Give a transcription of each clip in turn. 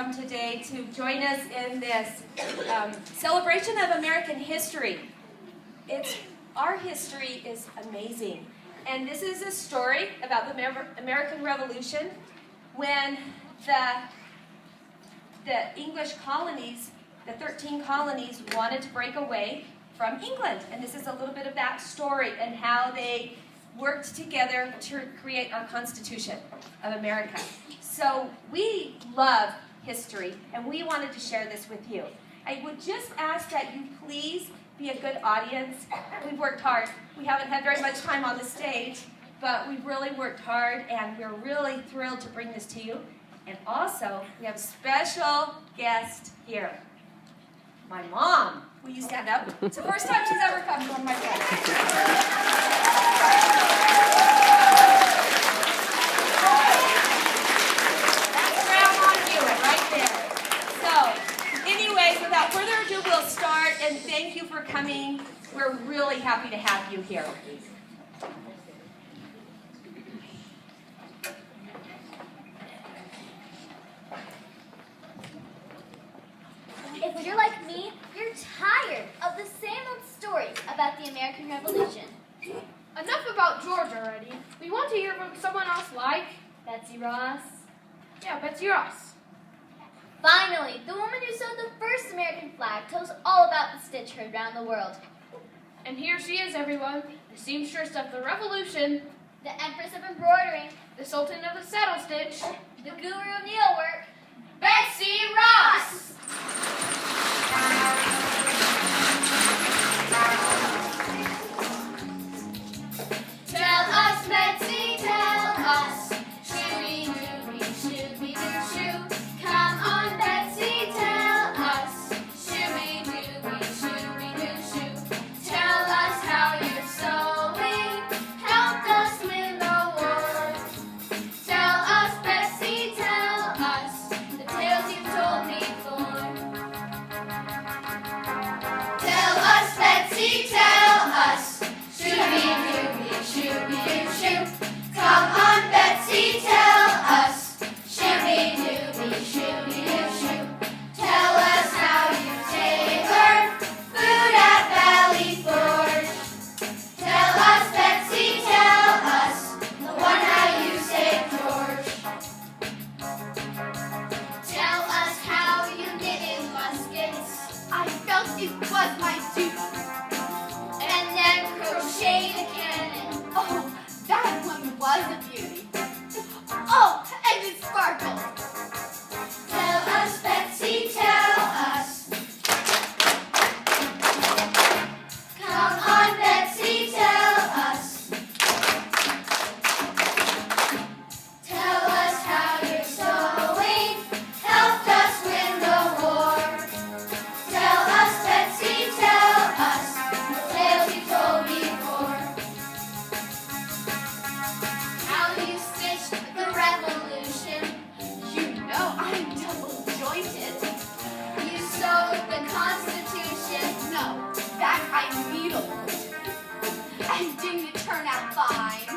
come today to join us in this celebration of American history. Our history is amazing. And this is a story about the American Revolution when the English colonies, the 13 colonies, wanted to break away from England. And this is a little bit of that story and how they worked together to create our Constitution of America. So we love history, and we wanted to share this with you. I would just ask that you please be a good audience. We've worked hard. We haven't had very much time on the stage, but we've really worked hard, and we're really thrilled to bring this to you. And also, we have a special guest here. My mom. Will you stand up? It's the first time she's ever come to my place. That's Grandma Hewitt right there. So, anyways, without further ado, we'll start. And thank you for coming. We're really happy to have you here. If you're like me, you're tired of the same old stories about the American Revolution. Enough about George already. We want to hear from someone else like Betsy Ross. Yeah, Betsy Ross. Finally, the woman who sewed the first American flag tells all about the stitch heard around the world. And here she is, everyone, the seamstress of the Revolution, The Empress of Embroidering, the Sultan of the Saddle Stitch, the Guru of Needlework, Betsy Ross! Tell us, Betsy, tell us. Shooby-dooby-shooby-doo-shoo. Come on, Betsy, tell us. Shooby-dooby-shooby-doo-shoo. Tell us how your sewing helped us win the war. Tell us, Betsy, tell us the tales you've told before. Tell us, Betsy, tell us. Shooby-dooby-shooby-doo-shoo. Come on, Betsy, tell us. Shooby-dooby-shooby-doo-shoo. Tell us how you tailored food at Valley Forge. Tell us, Betsy, tell us the one how you saved George. Tell us how you knitted muskets. I felt it was my duty. And then crocheted a cannon. Oh, that one was a beauty. Oh, and it sparkled. Tell us, Betsy, tell us. Come on, Betsy, tell us. Tell us how your sewing helped us win the war. Tell us, Betsy, tell us the tales you told before. How you stitched the revolution. You know I'm double jointed. You sewed the Constitution. No, that I needleworked. And didn't it turn out fine?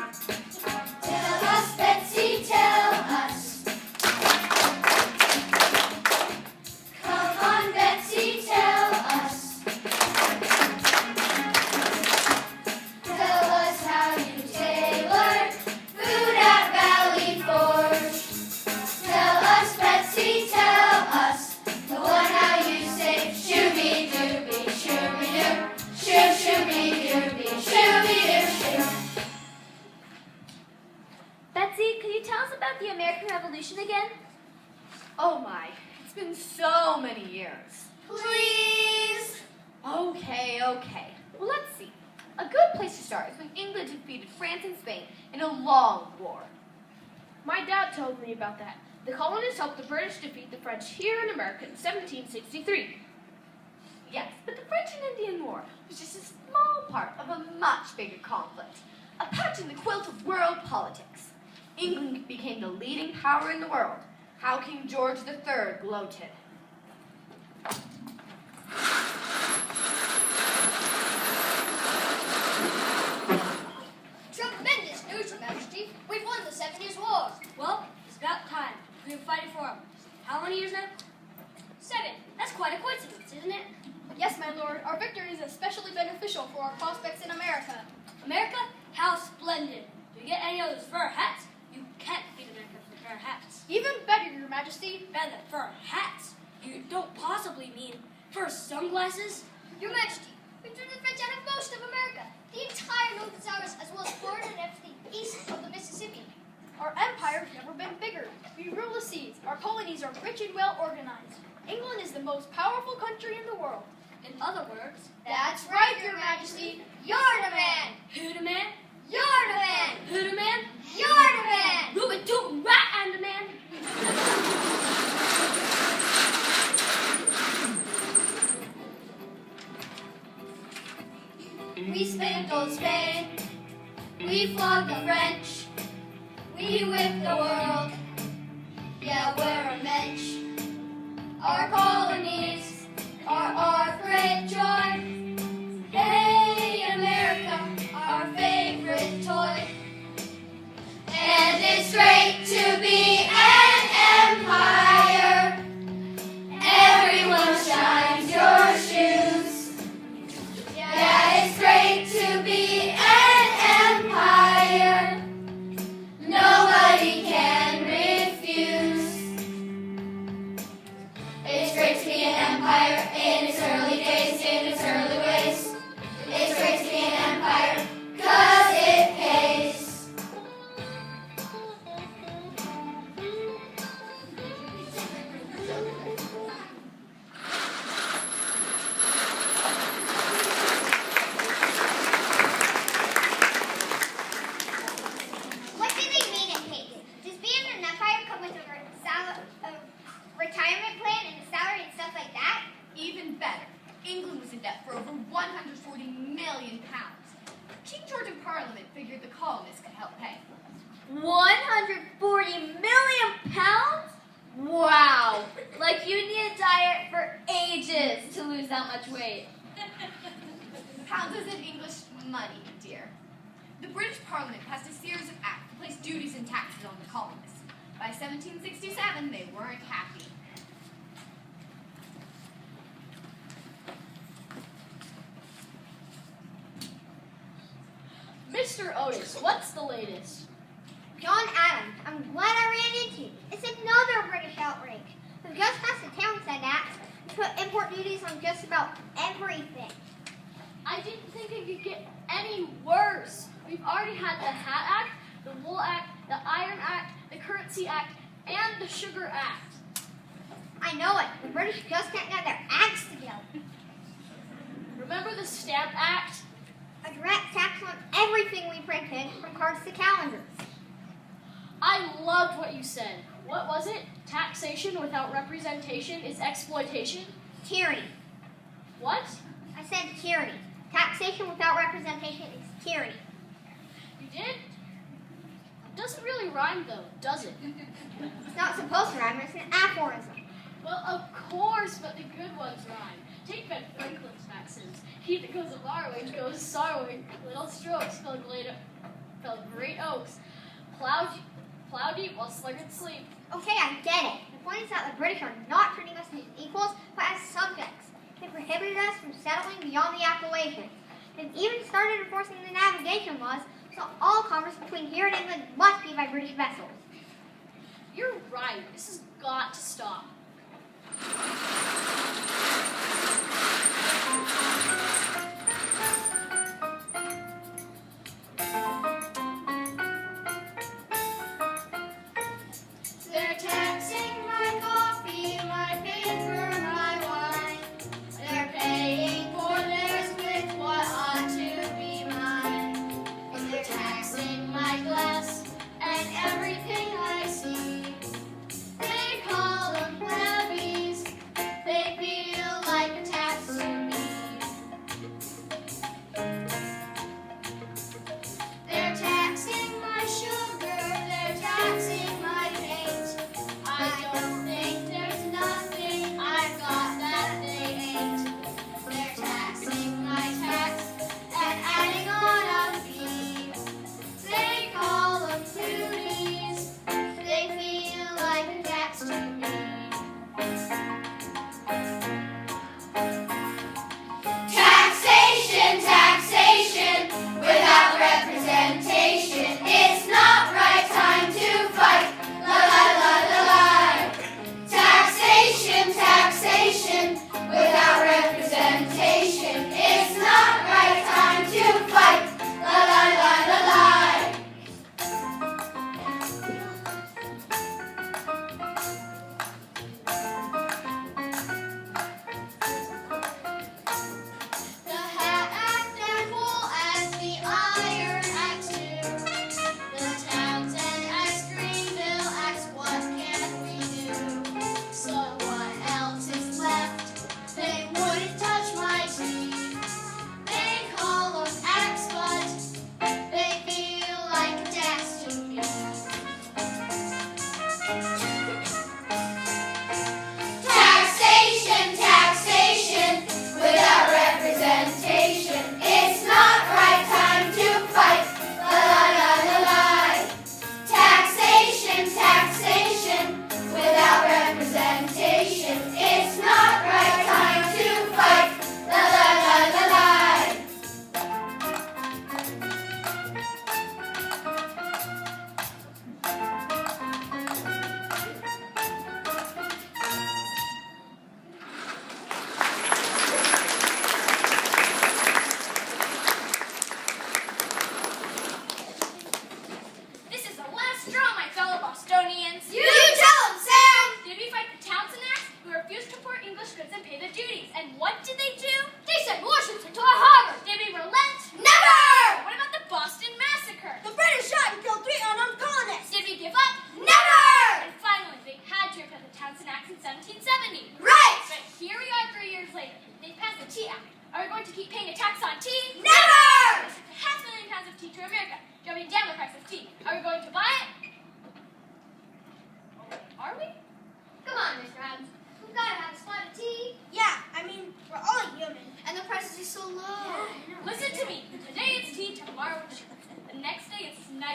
Tell us, Betsy, tell us. Come on, Betsy, tell us. Tell us how you tailored food at Valley Forge. Tell us, Betsy, tell us the one how you say shooby-dooby, shooby-doo, shoo-shooby-dooby, shooby-doo-shoo. Betsy, could you tell us about the American Revolution again? Oh my, it's been so many years. Please! Okay. Well, let's see. A good place to start is when England defeated France and Spain in a long war. My dad told me about that. The colonists helped the British defeat the French here in America in 1763. Yes, but the French and Indian War was just a small part of a much bigger conflict, a patch in the quilt of world politics. England became the leading power in the world. How King George III gloated. Tremendous news, Your Majesty. We've won the 7 Years' War. Well, it's about time. We've been fighting for them. How colony years now? 7. That's quite a coincidence, isn't it? Yes, my lord. Our victory is especially beneficial for our prospects in America. America? How splendid. Do you get any of those fur hats? You can't beat America for fur hats. Even better, your majesty. Better than fur hats? You don't possibly mean fur sunglasses? Your Majesty, we threw the French out of most of America. The entire North Azores, as well as Florida and everything east of the Mississippi. Our empire has never been bigger. We rule the seas. Our colonies are rich and well organized. England is the most powerful country in the world. In other words, That's right, Your Majesty. You're the man. who the man? You're the man. Who the man? You're the man. Reuben Tootin' Rat and the man. We spanked old Spain. We flogged the French. We whipped the world. Yeah, we're a mensch. Our colonies are our great joy. Hey, America, our favorite toy. And it's great to be an empire. Everyone shines your shoes. Yeah, it's great to be an empire. Nobody can refuse. It's great to be an empire in its early days, in its early ways. It's great to be an empire, 'cause it pays. What do they mean it pays? Does being an empire come with a retirement plan and a salary and stuff like that? Even better, England was in debt for over 140 million pounds. King George in Parliament figured the colonists could help pay. 140 million pounds? Wow! Like you need a diet for ages to lose that much weight. Pounds is in English money, dear. The British Parliament passed a series of acts to place duties and taxes on the colonists. By 1767, they weren't happy. Mr. Otis, what's the latest? John Adams, I'm glad I ran into you. It's another British outrage. We've just passed the Townsend Act, which put import duties on just about everything. I didn't think it could get any worse. We've already had the Hat Act, the Wool Act, the Iron Act, the Currency Act, and the Sugar Act. I know it. The British just can't get their acts together. Remember the Stamp Act? A direct tax on everything we printed, from cards to calendars. I loved what you said. What was it? Taxation without representation is exploitation? Tyranny. What? I said tyranny. Taxation without representation is tyranny. You did? It doesn't really rhyme though, does it? It's not supposed to rhyme, it's an aphorism. Well, of course, but the good ones rhyme. Take Ben Franklin's maxims. He that goes a borrowing goes sorrowing. Little strokes fell great oaks. Plow deep while sluggards sleep. Okay, I get it. The point is that the British are not treating us as equals, but as subjects. They prohibited us from settling beyond the Appalachians. They've even started enforcing the navigation laws, so all commerce between here and England must be by British vessels. You're right. This has got to stop. They're taxing my coffee, my paper, my wine. They're paying for theirs with what ought to be mine. And they're taxing my glass and everything I see. They call them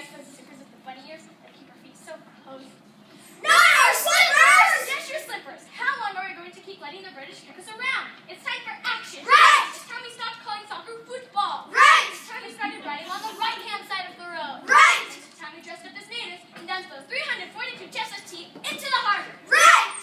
nice fuzzy slippers with the bunny ears that keep our feet so cozy. Not our slippers! Yes, your slippers. How long are we going to keep letting the British kick us around? It's time for action. Right! It's time we stopped calling soccer football. Right! It's time we started riding on the right-hand side of the road. Right! It's time we dressed up as natives and danced those 342 Chestnut tea into the harbor. Right!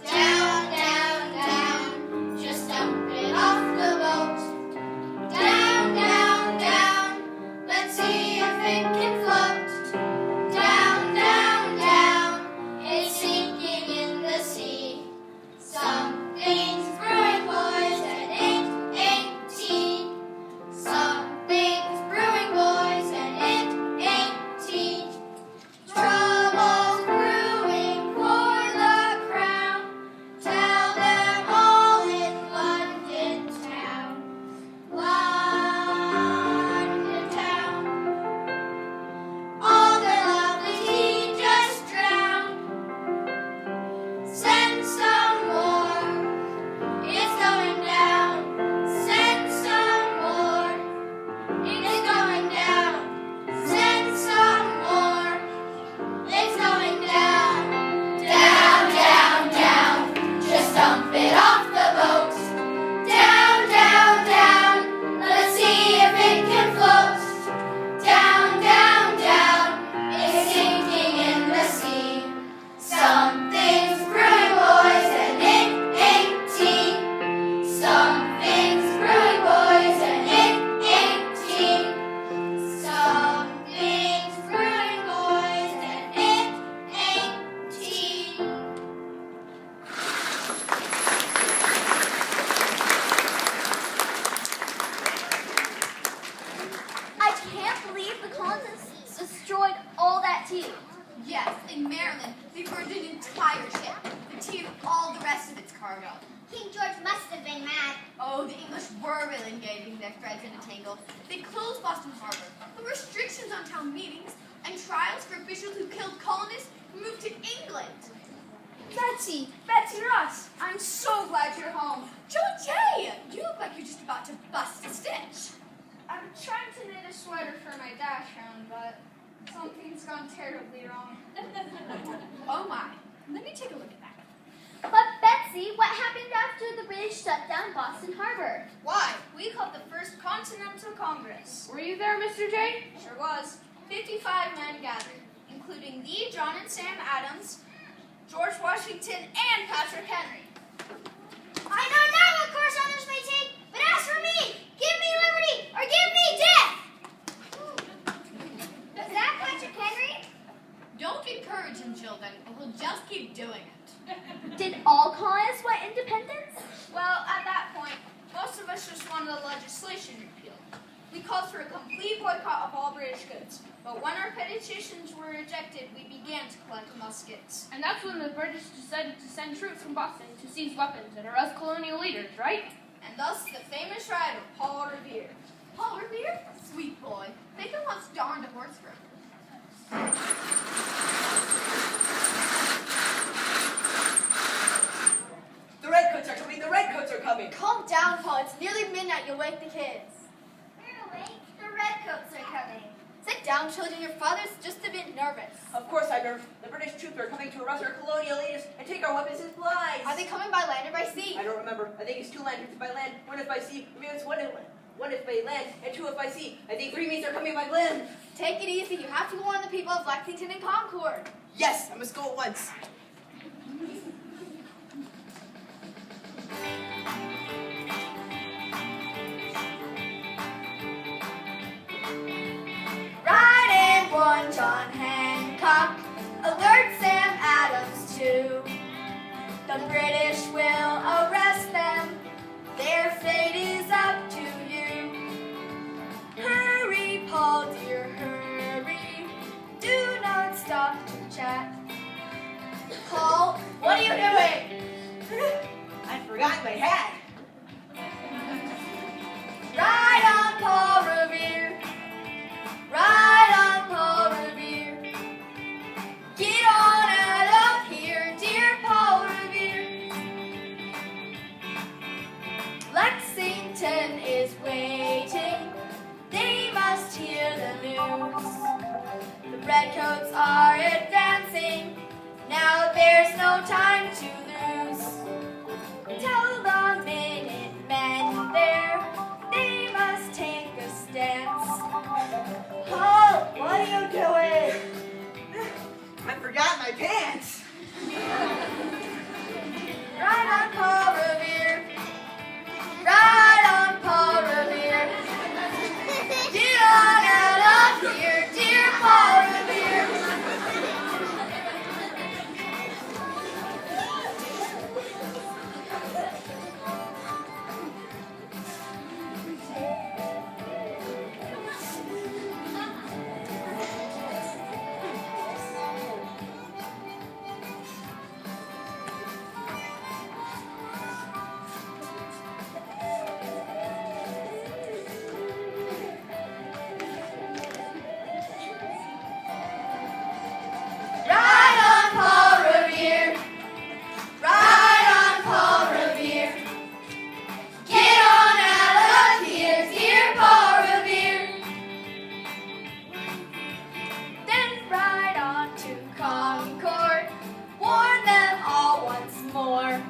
Down, down, down, just dump it off the boat. Down, down, down, let's see if it can float. Down, down, down, it's sinking in the sea. Something's brewing, boys, and it ain't tea. Something's brewing, boys, and it ain't tea. Trouble's brewing for the crown. Tell them all in London town. London town. All their lovely tea just drowned. Send some more. It's going down. Send some more. It's going down. Send some more. It's going down. Down, down, down. Just dump it off the boat. Down, down, down. Let's see if it can float. Down, down, down. It's sinking in the sea. Something's brewing, boys, and it ain't tea. Something's brewing, boys, and it ain't tea. Something's brewing, boys, and it ain't tea. I can't believe the colonists destroyed all that tea. Yes, in Maryland, they burned an entire ship, the tea and all the rest of its cargo. King George must have been mad. Oh, the English were really engaging their threads in a tangle. They closed Boston Harbor, put restrictions on town meetings, and trials for officials who killed colonists who moved to England. Betsy Ross, I'm so glad you're home. Joey J, you look like you're just about to bust a stitch. I'm trying to knit a sweater for my dachshund, but something's gone terribly wrong. Oh my, let me take a look at that. But Betsy, what happened after the British shut down Boston Harbor? Why? We called the First Continental Congress. Were you there, Mr. J? Sure was. 55 men gathered, including the John and Sam Adams, George Washington, and Patrick Henry. I know now what course others may take, but as for me, give me liberty or give me death! Is that Patrick Henry? Don't encourage him, children, or he'll just keep doing it. Did all colonists want independence? Well, at that point, most of us just wanted the legislation repealed. We called for a complete boycott of all British goods. But when our petitions were rejected, we began to collect muskets. And that's when the British decided to send troops from Boston to seize weapons and arrest colonial leaders, right? And thus the famous rider, Paul Revere. Paul Revere? Sweet boy. Think I once darned a horse for him. The redcoats are coming! The redcoats are coming! Calm down, Paul. It's nearly midnight. You'll wake the kids. We're awake. The redcoats are coming. Sit down, children. Your father's just a bit nervous. Of course I'm nervous. The British troops are coming to arrest our colonial leaders and take our weapons and supplies. Are they coming by land or by sea? I don't remember. I think it's 2 land troops by land, 1 if by sea, maybe it's 1 if by land, and 2 if by sea. I think 3 means they're coming by land. Take it easy. You have to warn the people of Lexington and Concord. Yes, I must go at once. Riding one John Hancock, alert Sam Adams too. The British will arrest them, their fate is up to you. Hurry, Paul dear, hurry, do not stop to chat. Paul, what are you doing? I forgot my hat. Ride on, Paul Revere. Ride on, Paul Revere. Get on out of here, dear Paul Revere. redcoats are advancing. Now there's no time to lose. Tell the Minutemen there, they must take a stance. Paul, what are you doing? I forgot my pants. Ride on Paul Revere. Ride on Paul Revere. Get on out of here, dear Paul Revere. Ride on Paul Revere. Ride on Paul Revere. Get on out of here, dear Paul Revere. Then ride on to Concord. Warn them all once more.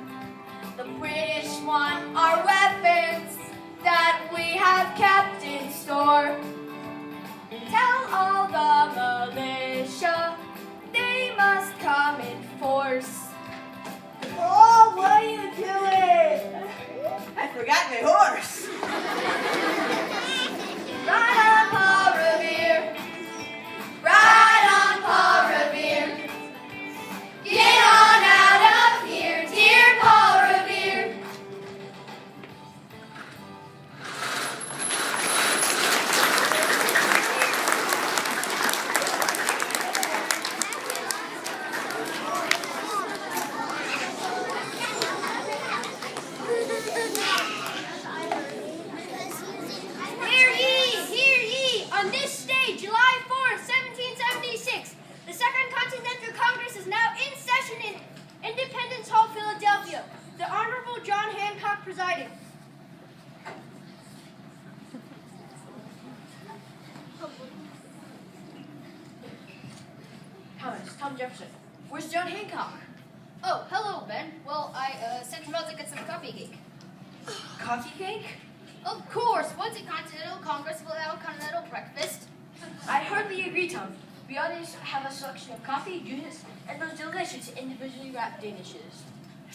The British want our weapons that we have kept in store. Tell all the militia they must come in force. Oh, what are you doing? I forgot my horse. Ride on Paul Revere. Ride on Paul Revere. Get on out of here, dear Paul Revere. Hear ye! On this day, July 4th, 1776, the Second Continental Congress is now in session in Independence Hall, Philadelphia. The Honorable John Hancock presiding. Thomas, Tom Jefferson. Where's John Hancock? Oh, hello, Ben. Well, I sent him out to get some coffee cake. Coffee cake? Of course, what's a Continental Congress without a Continental breakfast? I hardly agree, Tom. We always have a selection of coffee, juices, and those delicious individually wrapped danishes.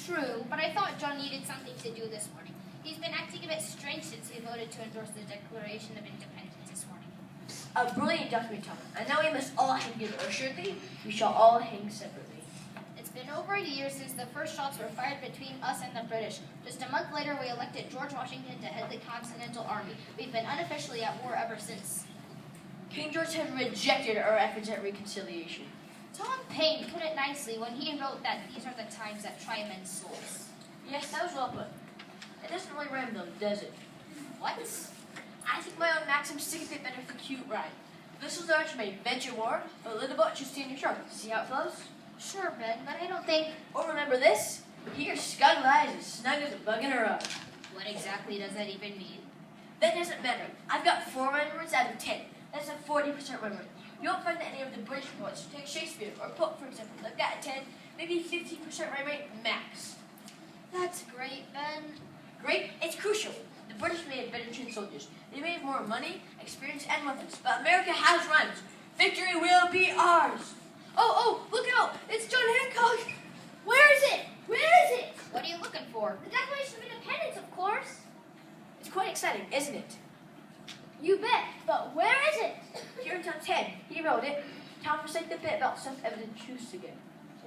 True, but I thought John needed something to do this morning. He's been acting a bit strange since he voted to endorse the Declaration of Independence this morning. A brilliant document, Tom. And now we must all hang together, or surely we shall all hang separately. It's been over a year since the first shots were fired between us and the British. Just a month later, we elected George Washington to head the Continental Army. We've been unofficially at war ever since. King George had rejected our efforts at reconciliation. Tom Paine put it nicely when he wrote that these are the times that try men's souls. Yes, that was well put. It doesn't really rhyme though, does it? What? I think my own maxims stick a bit better for cute rhyme. This was Arch may venture more, but little but you stand your sharp. See how it flows? Sure, Ben, but I don't think... Or remember this? Here, Scuttle lies as snug as a bug in a rug. What exactly does that even mean? That doesn't matter. I've got 4 rhyme words out of 10. That's a 40% rhyme word. You won't find that any of the British poets, take Shakespeare or Pope for example, they've got a 10, maybe 50% rhyme rate max. That's great, Ben. Great, it's crucial. The British made better trained soldiers. They made more money, experience, and weapons. But America has rhymes. Victory will be ours. Oh, look out! It's John Hancock! Where is it? Where is it? What are you looking for? The Declaration of Independence, of course. It's quite exciting, isn't it? You bet, but where is it? Here in Tom's head. He wrote it. Tom recited the bit about self-evident truths again.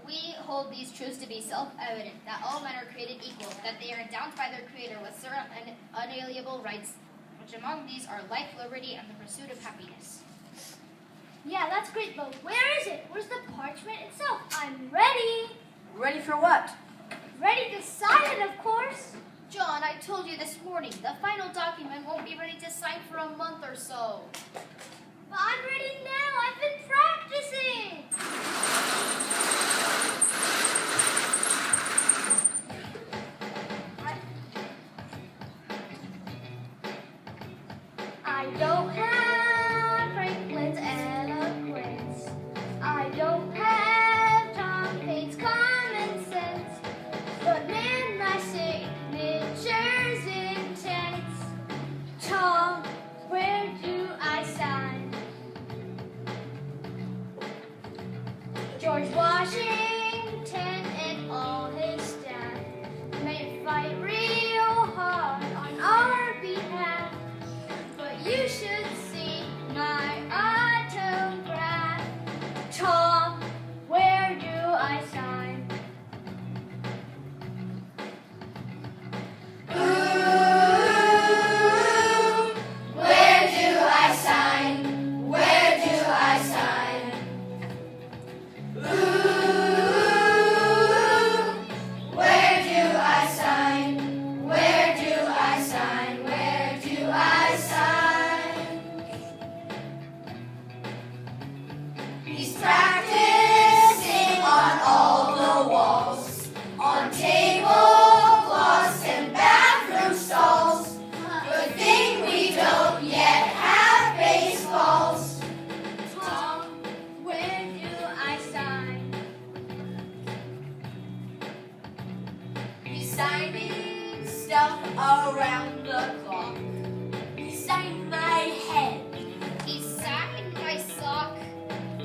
We hold these truths to be self-evident, that all men are created equal, that they are endowed by their Creator with certain unalienable rights, which among these are life, liberty, and the pursuit of happiness. Yeah, that's great, but where is it? Where's the parchment itself? I'm ready. Ready for what? Ready to sign it, of course. John, I told you this morning, the final document won't be ready to sign for a month or so. But I'm ready now. I've been practicing. I don't have Franklin's eloquence. George Washington and all his staff may fight real hard on our behalf, but you should see my autograph. Tom, where do I sign? Where do I sign? Where do I sign? Where do I sign? Where do I sign? Where do I sign? He's practicing on all the walls, on tablecloths and bathroom stalls. Good thing we don't yet have baseballs. Tom, where do I sign? He's signing stuff around the clock. He signed my head. He signed my sock.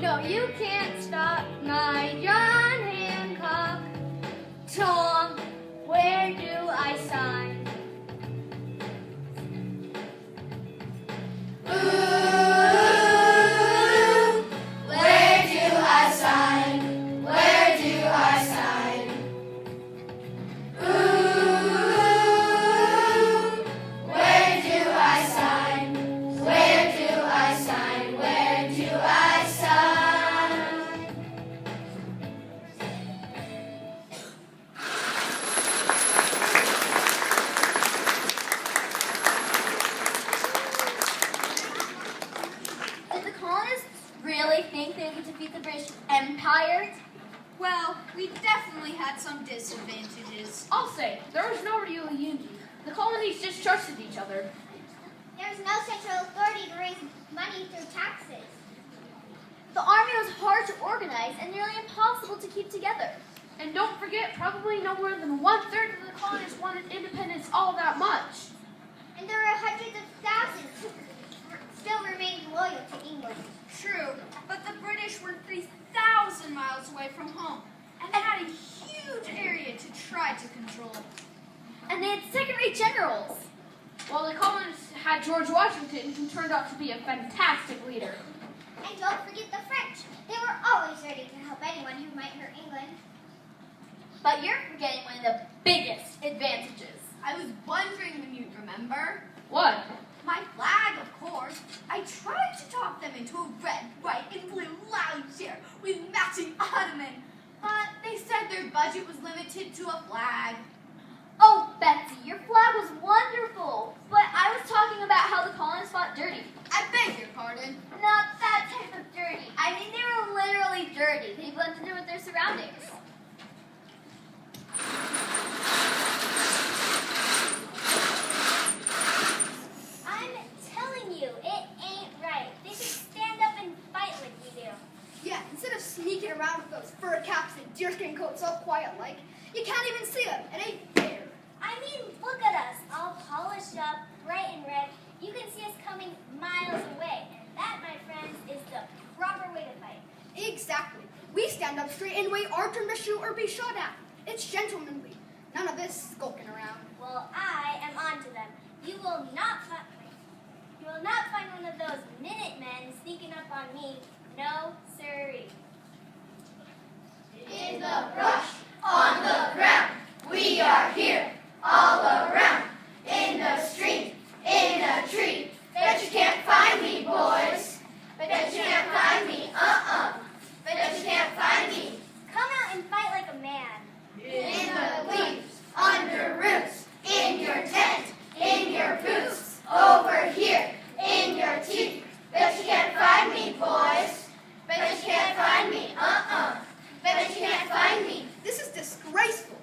No, you can't stop my John Hancock. Tom, where do I sign? Where do I sign? Where do I sign? Where do I sign? Where do I sign? Where do I sign? Did the colonists really think they would defeat the British Empire? Well, we definitely had some disadvantages. I'll say, there was no real union. The colonies just trusted each other. There's no central authority to raise money through taxes. The army was hard to organize and nearly impossible to keep together. And don't forget, probably no more than 1/3 of the colonists wanted independence all that much. And there are hundreds of thousands who still remained loyal to England. True, but the British were 3,000 miles away from home and had a huge area to try to control. And they had second-rate generals. While the colonists had George Washington, who turned out to be a fantastic leader. And don't forget the French. They were always ready to help anyone who might hurt England. But you're forgetting one of the biggest advantages. I was wondering when you'd remember. What? My flag, of course. I tried to talk them into a red, white, and blue lounge chair with matching ottoman. But they said their budget was limited to a flag. Oh, Betsy, your flag was wonderful. But I was talking about how the colonists fought dirty. I beg your pardon. Not that type of dirty. I mean, they were literally dirty. They blended in with their surroundings. I'm telling you, it ain't right. They should stand up and fight like we do. Yeah, instead of sneaking around with those fur caps and deerskin coats all quiet-like, you can't even see them. It ain't fair. I mean, look at us, all polished up, bright and red. You can see us coming miles away. That, my friends, is the proper way to fight. Exactly. We stand up straight and wait our turn to shoot or be shot at. It's gentlemanly. None of this skulking around. Well, I am on to them. You will not find one of those Minutemen sneaking up on me. No, sirree. In the brush, on the ground, we are here, all around. In the street, in a tree. Bet you can't find me, boys. Bet you can't find me, Bet you can't find me. Come out and fight like a man. In the leaves, under roots, in your tent, in your boots, over here, in your teeth. Bet you can't find me, boys. Bet you can't find me, Bet you can't find me. This is disgraceful.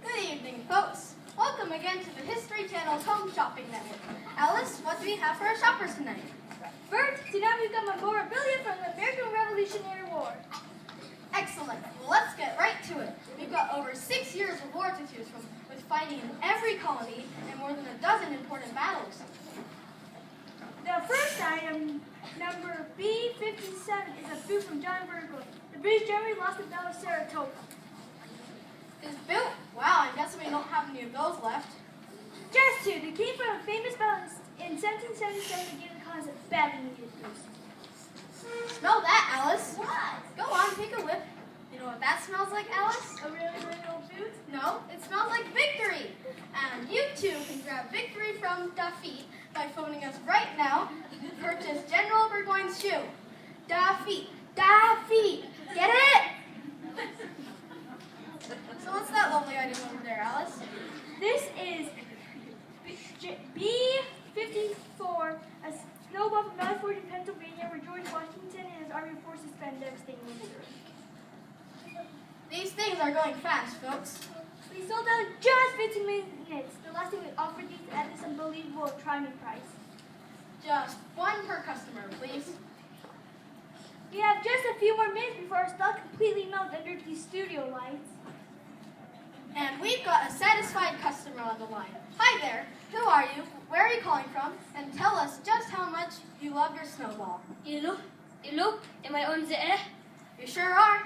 Good evening, folks. Welcome again to the History Channel's Home Shopping Network. Alice, what do we have for our shoppers tonight? First, tonight we've got memorabilia from the American Revolutionary War. Excellent. Let's over 6 years of war to choose from, with fighting in every colony and more than a dozen important battles. The first item, number B57, is a boot from John Virgo. The British generally lost the Battle of Saratoga. This boot? Wow, I'm guessing we don't have any of those left. Just two. They came from a famous battle in 1777 to give the cause a badly needed boost. Smell that, Alice. What? Go on, take a whip. You know what that smells like, Alice? A really, really old boot? No, it smells like victory. And you too can grab victory from Defeat by phoning us right now to purchase General Burgoyne's shoe. Defeat. Defeat. Get it? So what's that lovely item over there, Alice? This is B54, a snowball from Valley Forge in Pennsylvania, where George Washington and his army forces spent devastating winter. These things are going fast, folks. We sold out in just 15 minutes. The last thing we offered these at this unbelievable try me price. Just one per customer, please. We have just a few more minutes before our stock completely melts under these studio lights. And we've got a satisfied customer on the line. Hi there. Who are you? Where are you calling from? And tell us just how much you love your snowball. Hello, am I on the air? You sure are.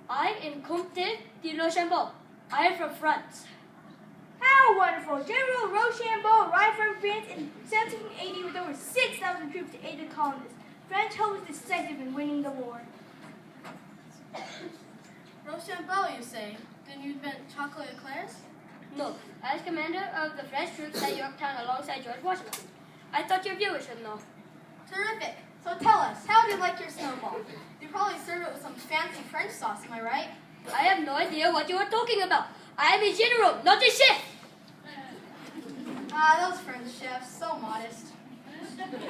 I am Comte de Rochambeau. I am from France. How wonderful! General Rochambeau arrived from France in 1780 with over 6,000 troops to aid the colonists. French help was decisive in winning the war. Rochambeau, you say? Then you invent chocolate eclairs? No, as commander of the French troops at Yorktown alongside George Washington. I thought your viewers should know. Terrific. So tell us, how do you like your snowball? You probably serve it with some fancy French sauce, am I right? I have no idea what you are talking about. I am a general, not a chef. Ah, those French chefs, so modest.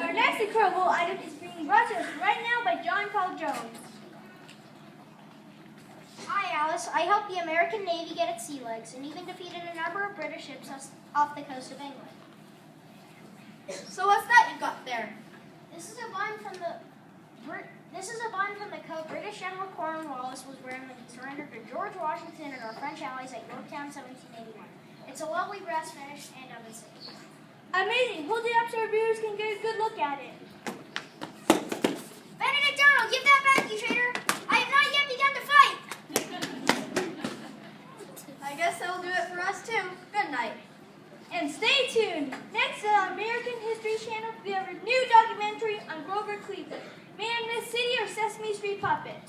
Our next incredible item is being brought to us right now by John Paul Jones. Hi, Alice. I helped the American Navy get its sea legs and even defeated a number of British ships off the coast of England. So what's that you got there? This is a bun from the coat British General Cornwallis was wearing when he surrendered to George Washington and our French allies at Yorktown, 1781. It's a lovely brass finish and oven safe. Amazing! Hold it up so our viewers can get a good look at it. Benedict Arnold, give that back, you traitor! I have not yet begun to fight! I guess that'll do it for us too. Good night. And stay tuned! Next on American History Channel, we have a new documentary on Grover Cleveland. Man, Myth City or Sesame Street Puppet?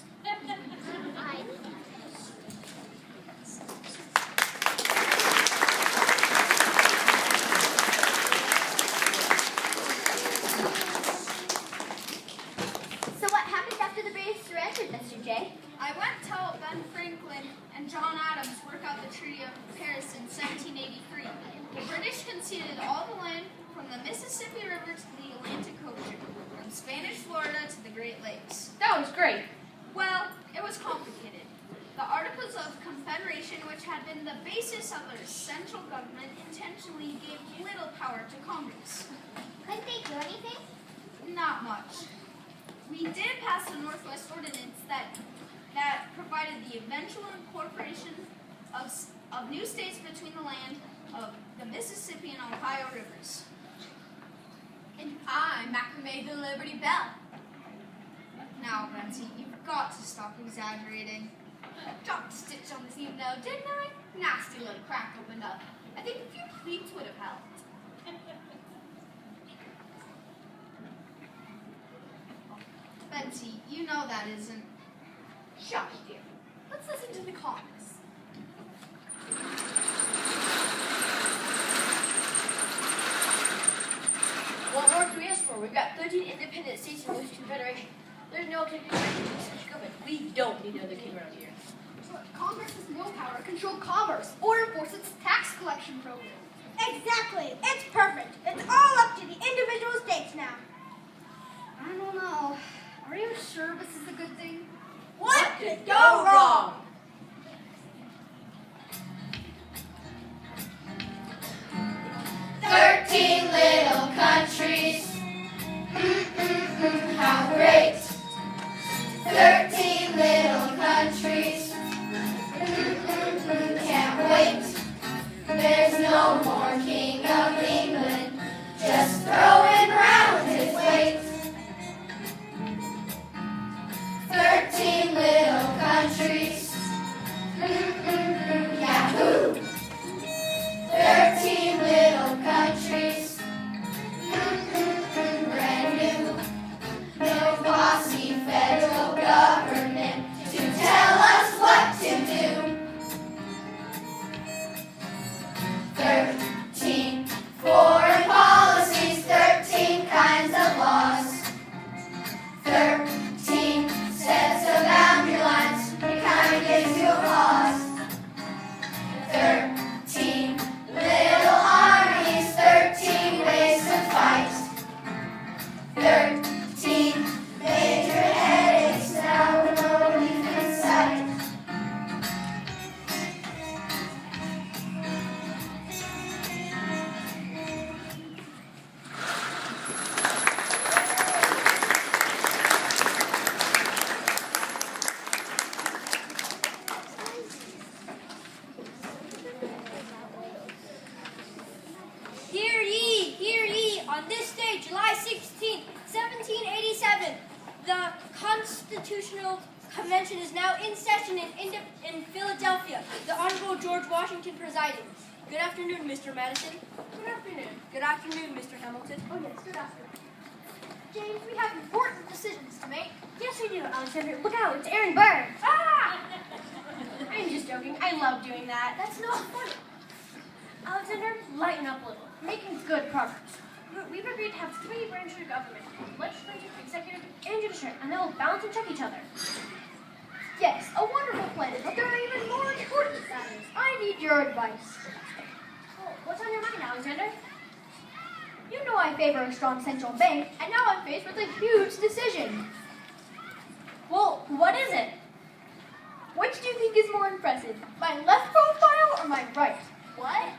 So what happened after the British surrendered, Mr. J? I went to help Ben Franklin and John Adams work out the Treaty of Paris in 1783. The British conceded all the land from the Mississippi River to the Atlantic Ocean, from Spanish Florida to the Great Lakes. That was great. Well, it was complicated. The Articles of Confederation, which had been the basis of their central government, intentionally gave little power to Congress. Couldn't they do anything? Not much. We did pass the Northwest Ordinance that provided the eventual incorporation of new states between the land of the Mississippi and Ohio rivers. And I macrameed the Liberty Bell. Now, Betsy, you've got to stop exaggerating. Dropped a stitch on the seam though, didn't I? Nasty little crack opened up. I think a few pleats would have helped. Betsy, you know that isn't. Shush, dear. Let's listen to the chorus. What more can we ask for? We've got 13 independent states in this confederation. There's no taking such government. We don't need another king around here. Congress has no power to control commerce or enforce its tax collection program. Exactly! It's perfect! It's all up to the individual states now. I don't know. Are you sure this is a good thing? What could go wrong? Little countries, how great. 13 little countries, countries. Yahoo! 13 little countries. Brand new. No bossy federal government to tell us what to do. 13 foreign policies, 13 kinds of laws. 13 sets of boundary lines, it kinda gives you a pause. 13 little armies, 13 ways to fight. 13 major headaches, now no relief in sight. Hear ye, on this day, July 16th, 1787, the Constitutional Convention is now in session in Philadelphia. The Honorable George Washington presiding. Good afternoon, Mr. Madison. Good afternoon. Good afternoon, Mr. Hamilton. Oh yes, good afternoon. James, we have important decisions to make. Yes, we do, Alexander. Look out, it's Aaron Burr. Ah! I'm just joking. I love doing that. That's not funny. Alexander, lighten up a little. We're making good progress. We've agreed to have 3 branches of government: legislative, executive, and judiciary, and they will balance and check each other. Yes, a wonderful plan, but there are even more important matters. I need your advice. Oh, what's on your mind, Alexander? You know I favor a strong central bank, and now I'm faced with a huge decision. Well, what is it? Which do you think is more impressive, my left profile or my right? What?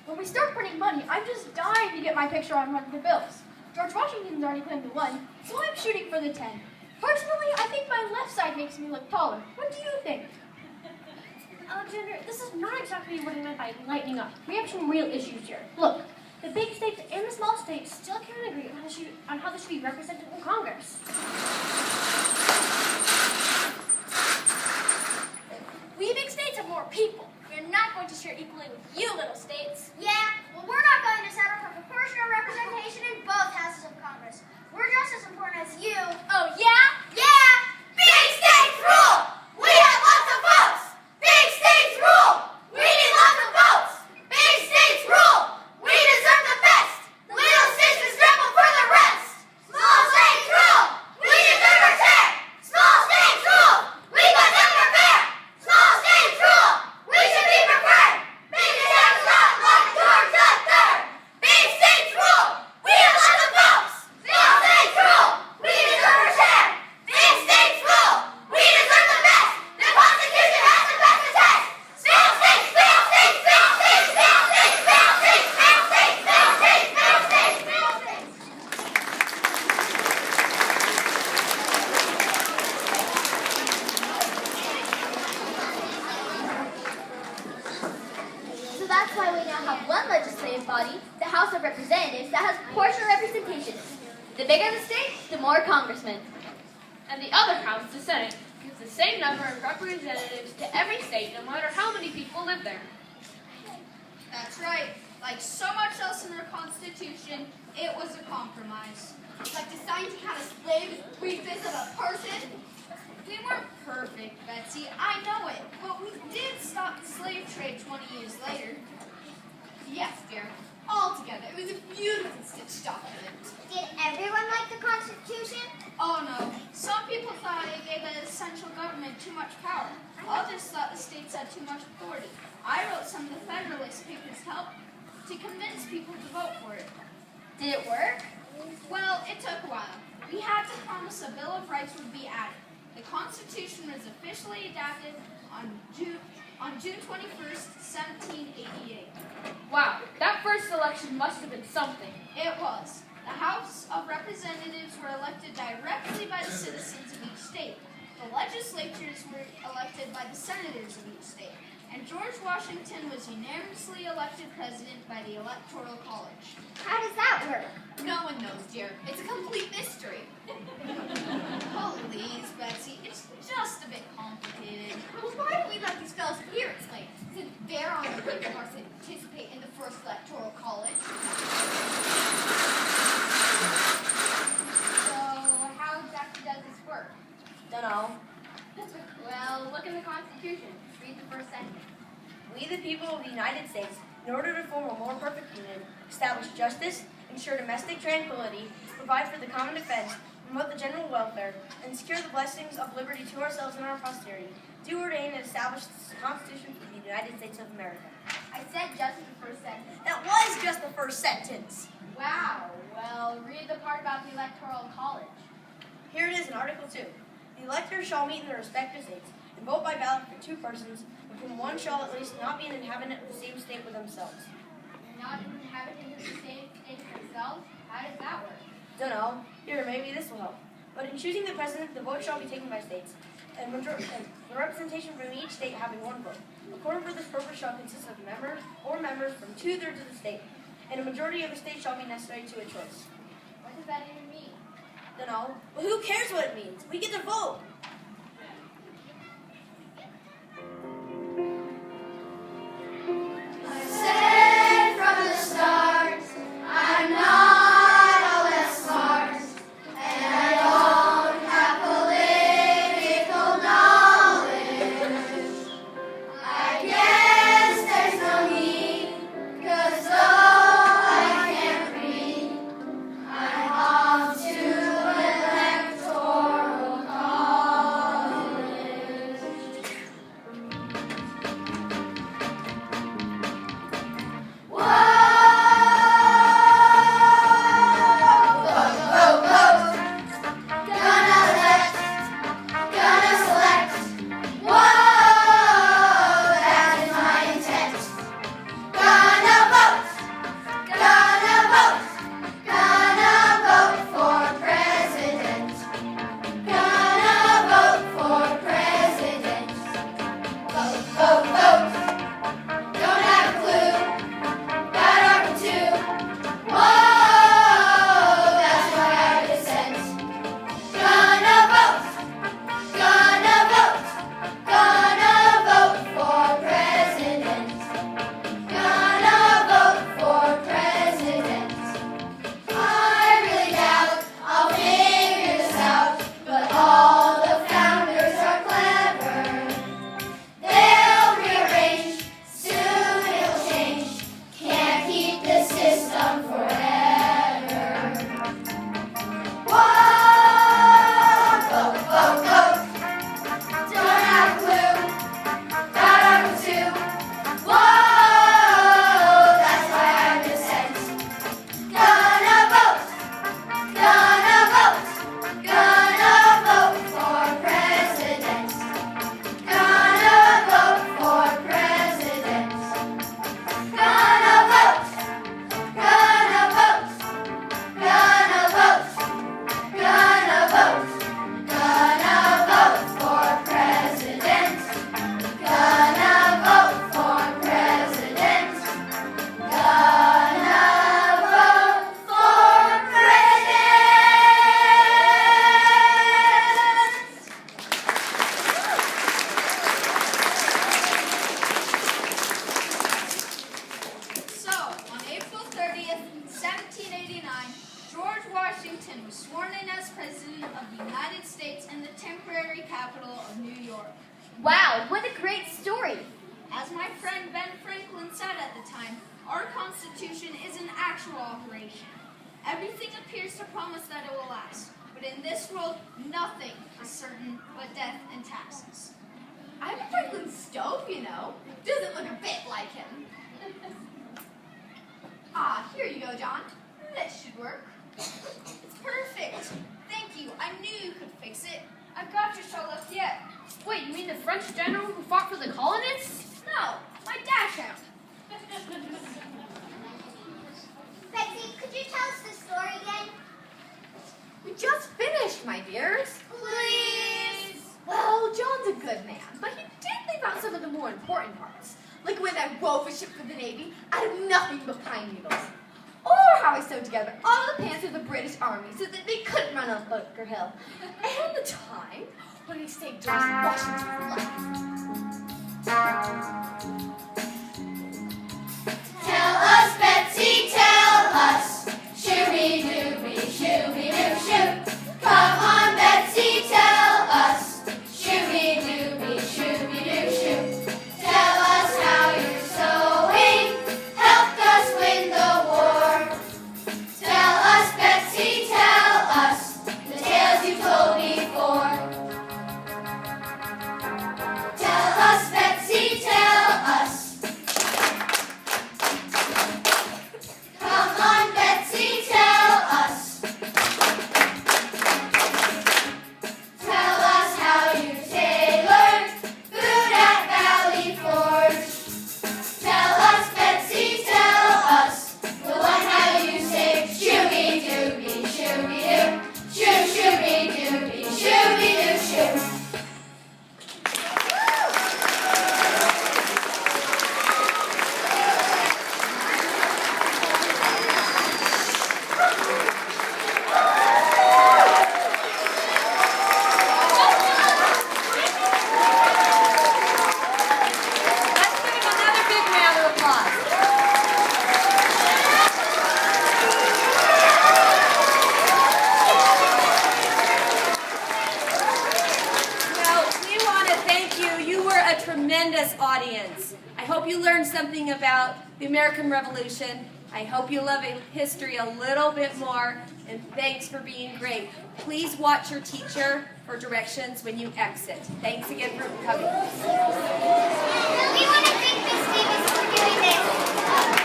When we start printing money, I'm just dying to get my picture on one of the bills. George Washington's already claimed the 1, so I'm shooting for the 10. Personally, I think my left side makes me look taller. What do you think? Alexander, this is not exactly what I meant by lightening up. We have some real issues here. Look, the big states and the small states still can't agree on how this should be represented in Congress. We big states have more people. We're not going to share equally with you little states. Yeah, well, we're not going to settle for proportional representation in both houses of Congress. We're just as important as you. Oh, yeah? Yeah! Big states rule! We have lots of votes! Big states rule! We need lots of votes! Big states rule! We deserve the best! Little states can scramble for the rest! Small states rule! We deserve our share! Small states rule! We got them prepared! Small states rule! We should be preferred! Big states not like George III! Big states rule! We have lots of votes! Small states rule! We deserve our share! Big states rule! We deserve the best! The Constitution has to pass the test! Small states, small states, small states, small states, small states, small states, small states, small states, small states. So that's why we now have one legislative body, the House of Representatives, that has proportional representation. The bigger the state, the more congressmen. And the other house, the Senate, gives the same number of representatives to every state, no matter how many people live there. That's right. Like so much else in our Constitution, it was a compromise. Like deciding to count a slave as 3/5 of a person. We weren't perfect, Betsy. I know it. But we did stop the slave trade 20 years later. Yes, dear. Altogether, it was a beautiful stitched document. Did everyone like the Constitution? Oh no. Some people thought it gave the central government too much power. Others thought the states had too much authority. I wrote some of the Federalist Papers to help to convince people to vote for it. Did it work? Well, it took a while. We had to promise a Bill of Rights would be added. The Constitution was officially adopted on June 21st, 1788. Wow, that first election must have been something. It was. The House of Representatives were elected directly by the citizens of each state. The legislatures were elected by the senators of each state. And George Washington was unanimously elected president by the Electoral College. How does that work? No one knows, dear. It's a complete mystery. Please, Betsy, it's just a bit complicated. We, the people of the United States, in order to form a more perfect union, establish justice, ensure domestic tranquility, provide for the common defense, promote the general welfare, and secure the blessings of liberty to ourselves and our posterity, do ordain and establish the Constitution for the United States of America. I said just the first sentence. That was just the first sentence. Wow. Well, read the part about the Electoral College. Here it is in Article 2. The electors shall meet in their respective states and vote by ballot for 2 persons, of whom one shall at least not be an inhabitant of the same state with themselves. Not an inhabitant of the same state themselves? How does that work? Dunno. Here, maybe this will help. But in choosing the president, the vote shall be taken by states, and the representation from each state having 1 vote. A quorum for this purpose shall consist of members from 2/3 of the state, and a majority of the state shall be necessary to a choice. What does that even mean? Dunno. Well, who cares what it means? We get to vote. I said from the start, I'm not all that smart, and I don't have political knowledge. I guess there's no need, 'cause though I can't read, I'm off to electoral college. Washington was sworn in as President of the United States in the temporary capital of New York. Wow, what a great story! As my friend Ben Franklin said at the time, our Constitution is an actual operation. Everything appears to promise that it will last, but in this world, nothing is certain but death and taxes. I'm a Franklin stove, you know. Doesn't look a bit like him. Ah, here you go, John. This should work. It's perfect. Thank you. I knew you could fix it. I've got your show left yet. Wait, you mean the French general who fought for the colonists? No, my dash out. Betsy, could you tell us the story again? We just finished, my dears. Please. Well, John's a good man, but he did leave out some of the more important parts, like when I wove a ship for the Navy out of nothing but pine needles, or how I sewed together all the pants of the British Army so that they couldn't run on Bunker Hill, and the time when I saved George Washington's life. Tell us, Betsy, tell us. Shooby-dooby, shooby-doo-shoo. Come on, Betsy, tell us. Shooby-dooby, shooby-doo-shoo. Tell us how you tremendous audience. I hope you learned something about the American Revolution. I hope you love history a little bit more, and thanks for being great. Please watch your teacher for directions when you exit. Thanks again for coming. We want to thank Miss Davis for doing this.